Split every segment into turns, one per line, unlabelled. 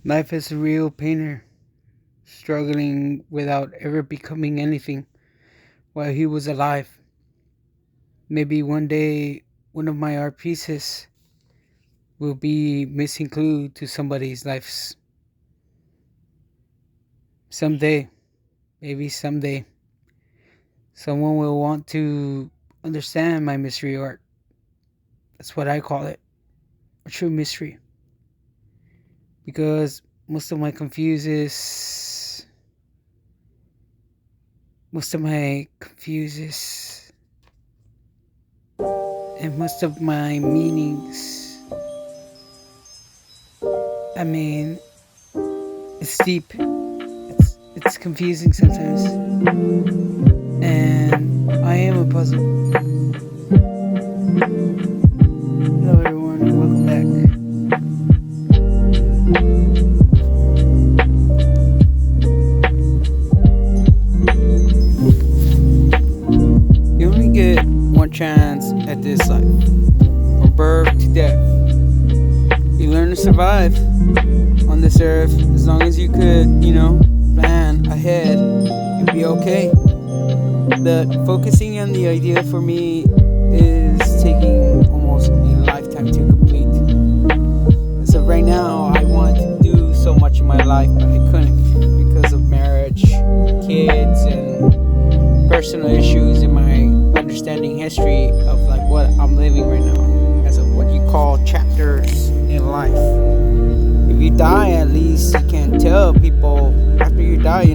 Life as a real painter, struggling without ever becoming anything while he was alive. Maybe one day one of my art pieces will be missing clue to somebody's lives. Someday, maybe someday, someone will want to understand my mystery art. That's what I call it, a true mystery. Because most of my confuses and most of my meanings, I mean, it's deep. It's confusing sometimes. And I am a puzzle. Hello everyone and welcome back. You only get one chance at this life. From birth to death. You learn to survive on this earth as long as you could, plan ahead, you'll be okay. But focusing on the idea for me is taking almost a lifetime to complete. So right now, I wanted to do so much in my life, but I couldn't because of marriage, kids, and personal issues in my understanding history of like what I'm living right now as of what you call chapters in life. If you die, at least you can tell people after you die,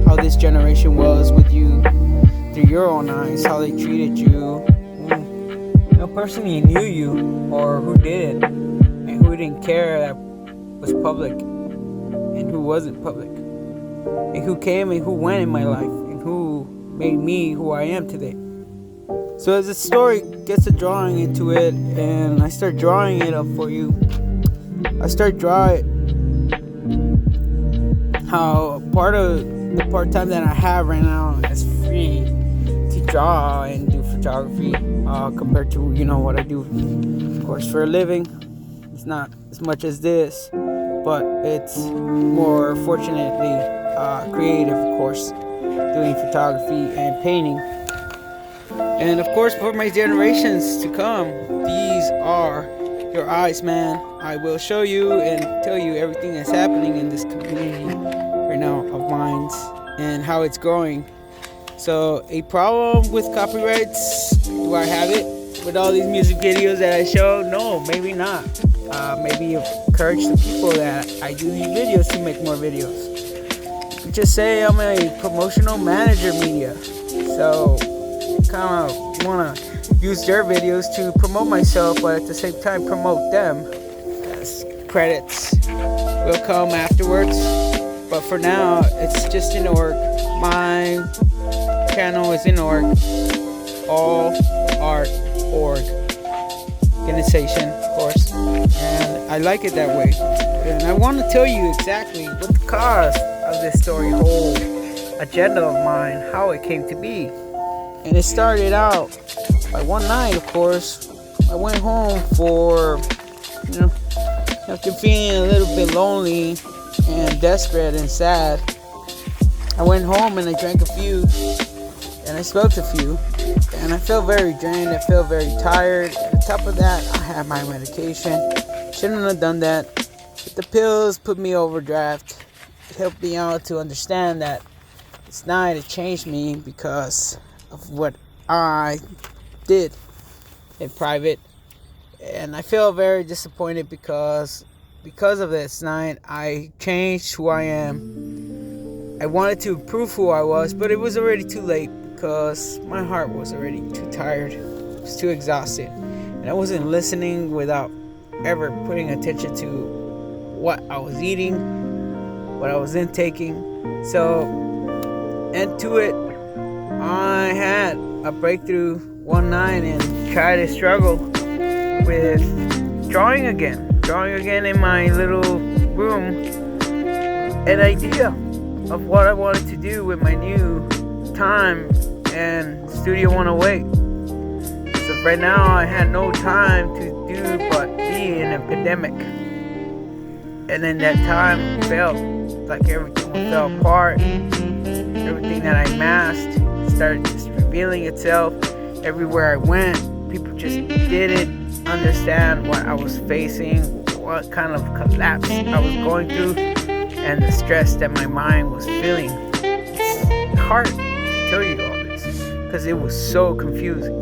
how this generation was with you through your own eyes, how they treated you, no person knew you or who did, and who didn't care that was public, and who wasn't public, and who came and who went in my life, and who made me who I am today. So as the story gets a drawing into it, and I start drawing it up for you, I start drawing how part of the part time that I have right now is free to draw and do photography compared to what I do, of course, for a living. It's not as much as this, but it's more fortunately creative, of course, doing photography and painting. And of course, for my generations to come, these are your eyes, man. I will show you and tell you everything that's happening in this community right now of mine and how it's growing. So, a problem with copyrights? Do I have it with all these music videos that I show? No, maybe not. Maybe encourage the people that I do these videos to make more videos. Just say I'm a promotional manager media. So, kind of want to use their videos to promote myself, but at the same time promote them, as credits will come afterwards. But for now, it's just in org. My channel is in org. All art org organization, of course, and I like it that way. And I want to tell you exactly what the cause of this story, whole agenda of mine, how it came to be. And it started out by one night, of course. I went home for, after feeling a little bit lonely and desperate and sad. I went home and I drank a few, and I smoked a few, and I felt very drained. I felt very tired. On top of that, I had my medication. Shouldn't have done that. But the pills put me overdraft. It helped me out to understand that this night it changed me because of what I did in private, and I feel very disappointed because of this night I changed who I am. I wanted to prove who I was, but it was already too late because my heart was already too tired. I was too exhausted, and I wasn't listening without ever putting attention to what I was eating, what I was intaking. So, and to it, I had a breakthrough one night and tried to struggle with drawing again in my little room, an idea of what I wanted to do with my new time and Studio 108. So right now I had no time to do but be in a pandemic. And then that time felt like everything fell apart. Everything that I masked started just revealing itself. Everywhere I went, people just didn't understand what I was facing, what kind of collapse I was going through, and the stress that my mind was feeling. It's hard to tell you all this because it was so confusing.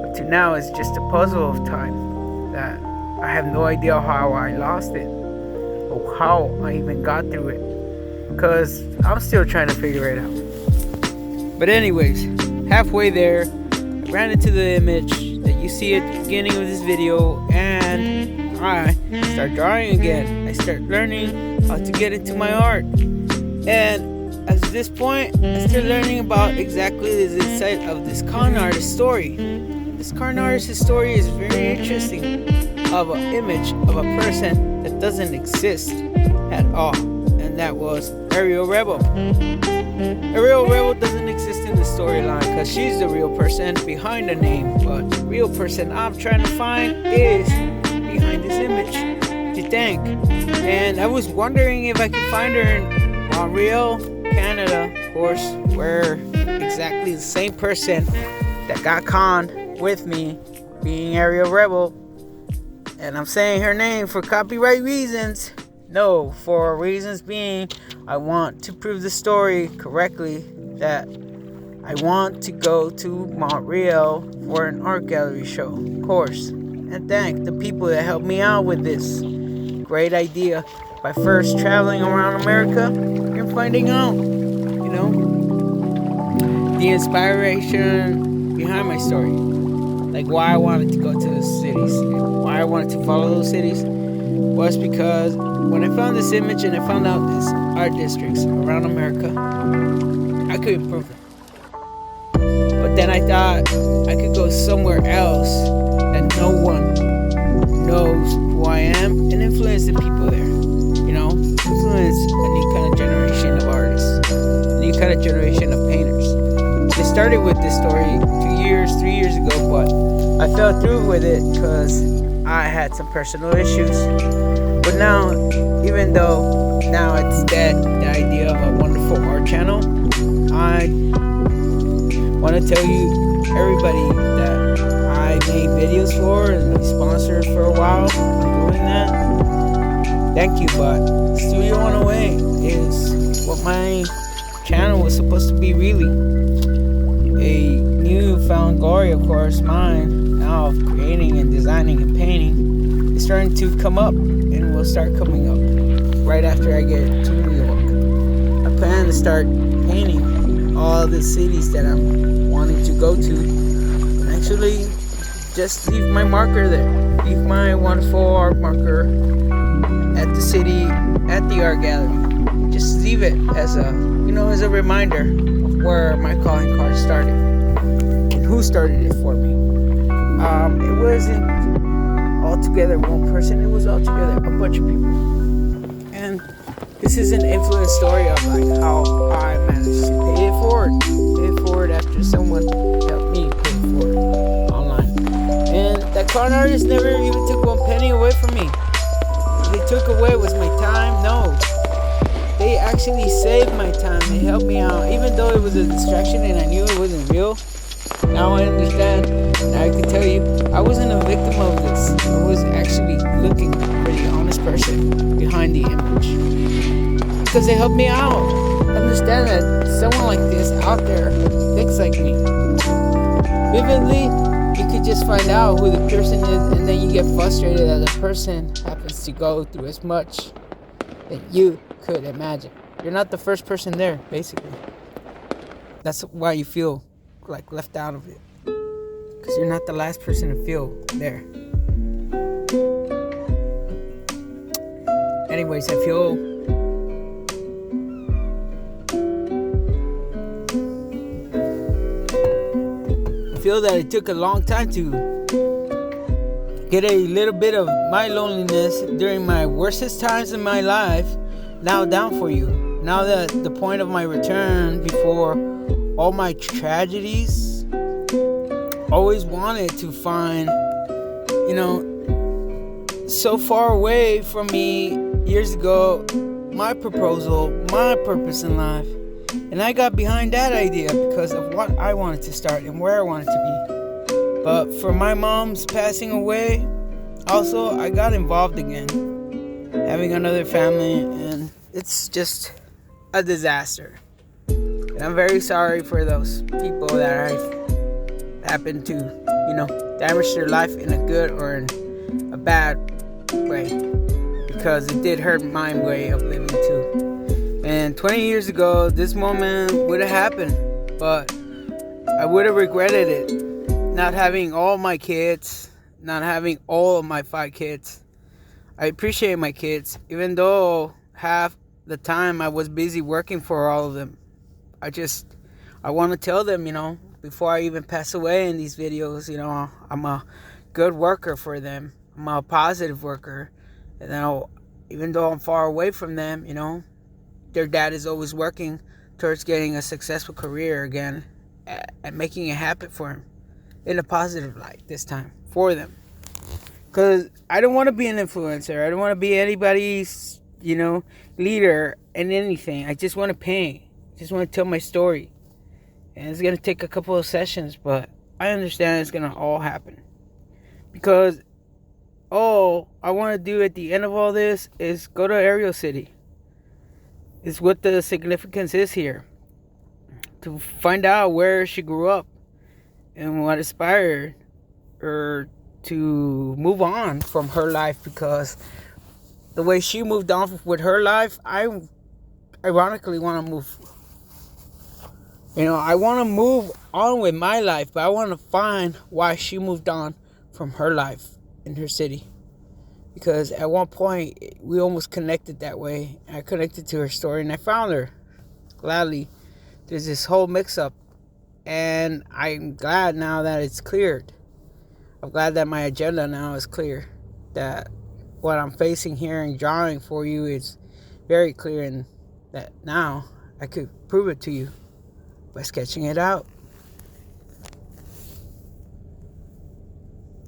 Up to now, it's just a puzzle of time that I have no idea how I lost it or how I even got through it, because I'm still trying to figure it out. But anyways, halfway there, I ran into the image that you see at the beginning of this video, and I start drawing again. I start learning how to get into my art, and at this point, I start learning about exactly the insight of this con artist story. This con artist's story is very interesting, of an image of a person that doesn't exist at all, and that was Ariel Rebel. Ariel Rebel doesn't exist in the storyline because she's the real person behind the name, but the real person I'm trying to find is behind this image, to thank. And I was wondering if I could find her in Montreal, Canada, of course, where exactly the same person that got conned with me, being Ariel Rebel. And I'm saying her name for copyright reasons. No, for reasons being, I want to prove the story correctly, that I want to go to Montreal for an art gallery show, of course, and thank the people that helped me out with this great idea by first traveling around America and finding out, the inspiration behind my story. Like why I wanted to go to those cities, and why I wanted to follow those cities was because when I found this image and I found out these art districts around America, I could improve them. But then I thought I could go somewhere else that no one knows who I am and influence the people there. Influence a new kind of generation of artists, a new kind of generation of painters. It started with this story 3 years ago, but I fell through with it because I had some personal issues. But now, even though now it's dead, the idea of a wonderful art channel, I want to tell you, everybody, that I made videos for and been sponsored for a while. I'm doing that. Thank you, but Studio 108 is what my channel was supposed to be, really. A newfound glory, of course, mine now of creating and designing and painting is starting to come up, and will start coming up right after I get to New York. I plan to start painting all the cities that I'm wanting to go to, and actually just leave my marker there, leave my wonderful art marker at the city, at the art gallery. Just leave it as a reminder of where my calling card started and who started it for me. It wasn't altogether one person, it was altogether a bunch of people. And this is an influence story of how I managed to pay it forward after someone helped me pay it forward online. And that con artist never even took one penny away from me. What they took away was my time. No, they actually saved my time. They helped me out, even though it was a distraction and I knew it wasn't real. Now I understand, and I can tell you, I wasn't a victim of this. I was actually looking for the honest person behind the image, because they helped me out. Understand that someone like this out there thinks like me. Vividly, you could just find out who the person is, and then you get frustrated that the person happens to go through as much that you could imagine. You're not the first person there, basically. That's why you feel like left out of it, because you're not the last person to feel there. Anyways, I feel that it took a long time to get a little bit of my loneliness during my worstest times in my life now down for you. Now that the point of my return, before all my tragedies, always wanted to find, so far away from me years ago my proposal, my purpose in life, and I got behind that idea because of what I wanted to start and where I wanted to be. But for my mom's passing away, also I got involved again, having another family, and it's just a disaster. And I'm very sorry for those people that I've happened to, damage their life in a good or in a bad way, because it did hurt my way of living too. And 20 years ago, this moment would have happened, but I would have regretted it. Not having all my kids, not having all of my 5 kids. I appreciate my kids, even though half the time I was busy working for all of them. I want to tell them, before I even pass away in these videos, I'm a good worker for them. I'm a positive worker. And even though I'm far away from them, their dad is always working towards getting a successful career again and making it happen for him in a positive light this time for them. Because I don't want to be an influencer. I don't want to be anybody's, leader in anything. I just want to paint. I just want to tell my story. And it's going to take a couple of sessions, but I understand it's going to all happen. Because all I want to do at the end of all this is go to Ariel City. It's what the significance is here. To find out where she grew up and what inspired her to move on from her life, because the way she moved on with her life, I ironically want to move. I want to move on with my life, but I want to find why she moved on from her life in her city. Because at one point, we almost connected that way. I connected to her story, and I found her. Gladly. There's this whole mix-up, and I'm glad now that it's cleared. I'm glad that my agenda now is clear. That what I'm facing here and drawing for you is very clear, and that now I could prove it to you by sketching it out.